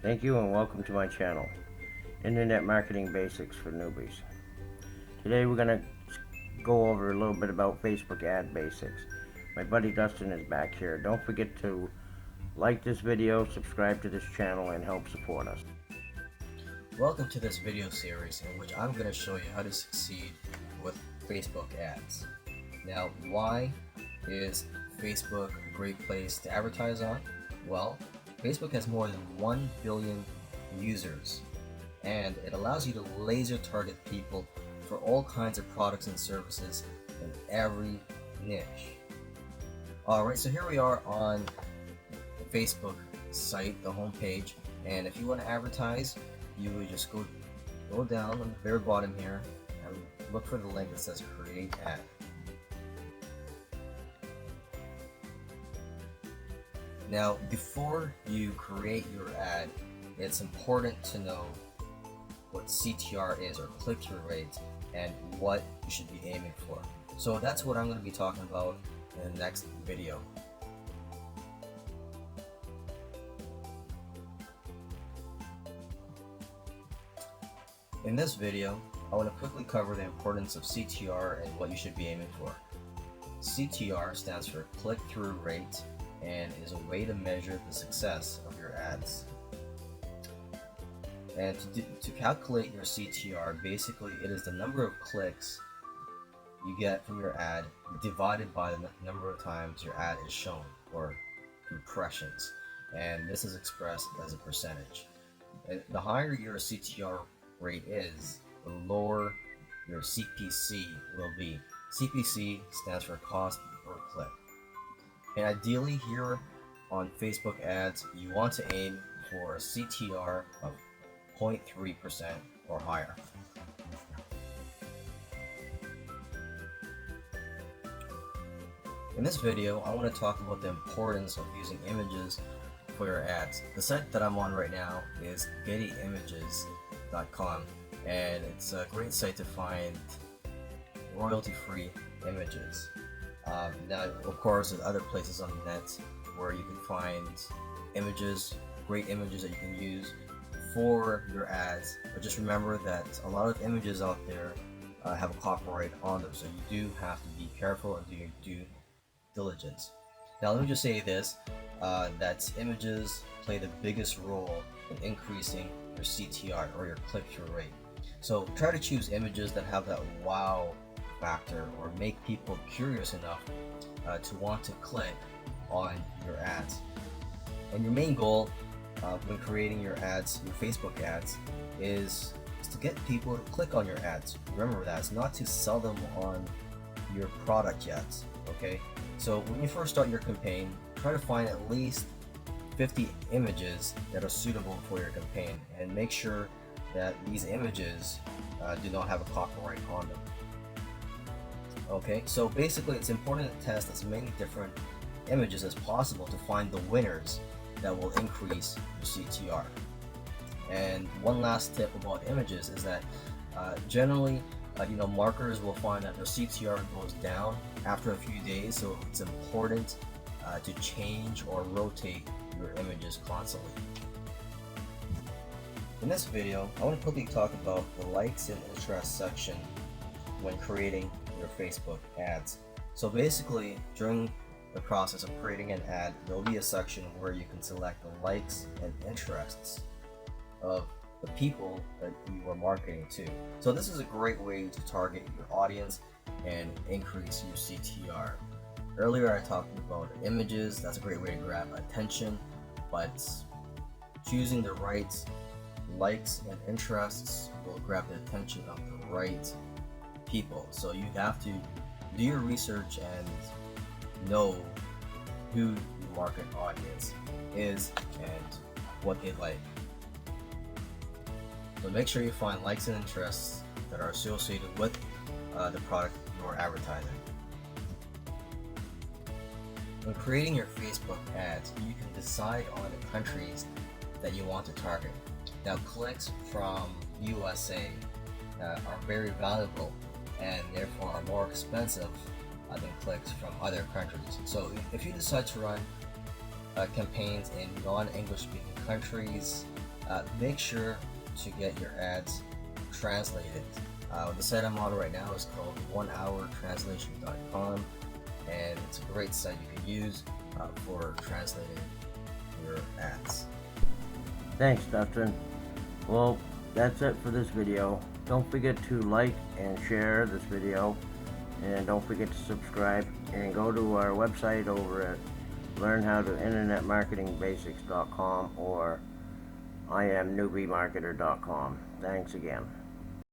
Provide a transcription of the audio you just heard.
Thank you and welcome to my channel, Internet Marketing Basics for Newbies. Today we're going to go over a little bit about Facebook ad basics. My buddy Dustin is back here. Don't forget to like this video, subscribe to this channel, and help support us. Welcome to this video series in which I'm going to show you how to succeed with Facebook ads. Now, why is Facebook a great place to advertise on? Well, Facebook has more than 1 billion users, and it allows you to laser target people for all kinds of products and services in every niche. Alright, so here we are on the Facebook site, the home page, and if you want to advertise, you would just go down on the very bottom here and look for the link that says create ad. Now, before you create your ad, it's important to know what CTR is, or click-through rate, and what you should be aiming for. So that's what I'm going to be talking about in the next video. In this video, I want to quickly cover the importance of CTR and what you should be aiming for. CTR stands for click-through rate and is a way to measure the success of your ads. And to calculate your CTR, basically it is the number of clicks you get from your ad divided by the number of times your ad is shown, or impressions, and this is expressed as a percentage. And the higher your CTR rate is, the lower your CPC will be. CPC stands for cost per click. And ideally here on Facebook ads, you want to aim for a CTR of 0.3% or higher. In this video, I want to talk about the importance of using images for your ads. The site that I'm on right now is gettyimages.com, and it's a great site to find royalty-free images. Now, of course, there's other places on the net where you can find images, great images that you can use for your ads. But just remember that a lot of images out there have a copyright on them, so you do have to be careful and do your due diligence. Now, let me just say this, that images play the biggest role in increasing your CTR, or your click-through rate. So try to choose images that have that wow factor, or make people curious enough to want to click on your ads. And your main goal when creating your ads, your Facebook ads, is to get people to click on your ads. Remember that, it's not to sell them on your product yet, okay? So when you first start your campaign, try to find at least 50 images that are suitable for your campaign, and make sure that these images do not have a copyright on them. Okay, so basically it's important to test as many different images as possible to find the winners that will increase your CTR. And one last tip about images is that generally marketers will find that their CTR goes down after a few days, so it's important to change or rotate your images constantly. In this video, I want to quickly talk about the likes and interest section when creating your Facebook ads. So basically, during the process of creating an ad, there will be a section where you can select the likes and interests of the people that you are marketing to. So this is a great way to target your audience and increase your CTR. Earlier I talked about images. That's a great way to grab attention, but choosing the right likes and interests will grab the attention of the right people. So you have to do your research and know who your market audience is and what they like. So make sure you find likes and interests that are associated with the product you're advertising. When creating your Facebook ads, you can decide on the countries that you want to target. Now, clicks from USA are very valuable and therefore are more expensive than clicks from other countries. So if you decide to run campaigns in non-English speaking countries, make sure to get your ads translated. The site I'm on right now is called onehourtranslation.com, and it's a great site you can use for translating your ads. Thanks, Dustin. Well, that's it for this video. Don't forget to like and share this video, and don't forget to subscribe, and go to our website over at learnhowtointernetmarketingbasics.com or IamNewbieMarketer.com. Thanks again.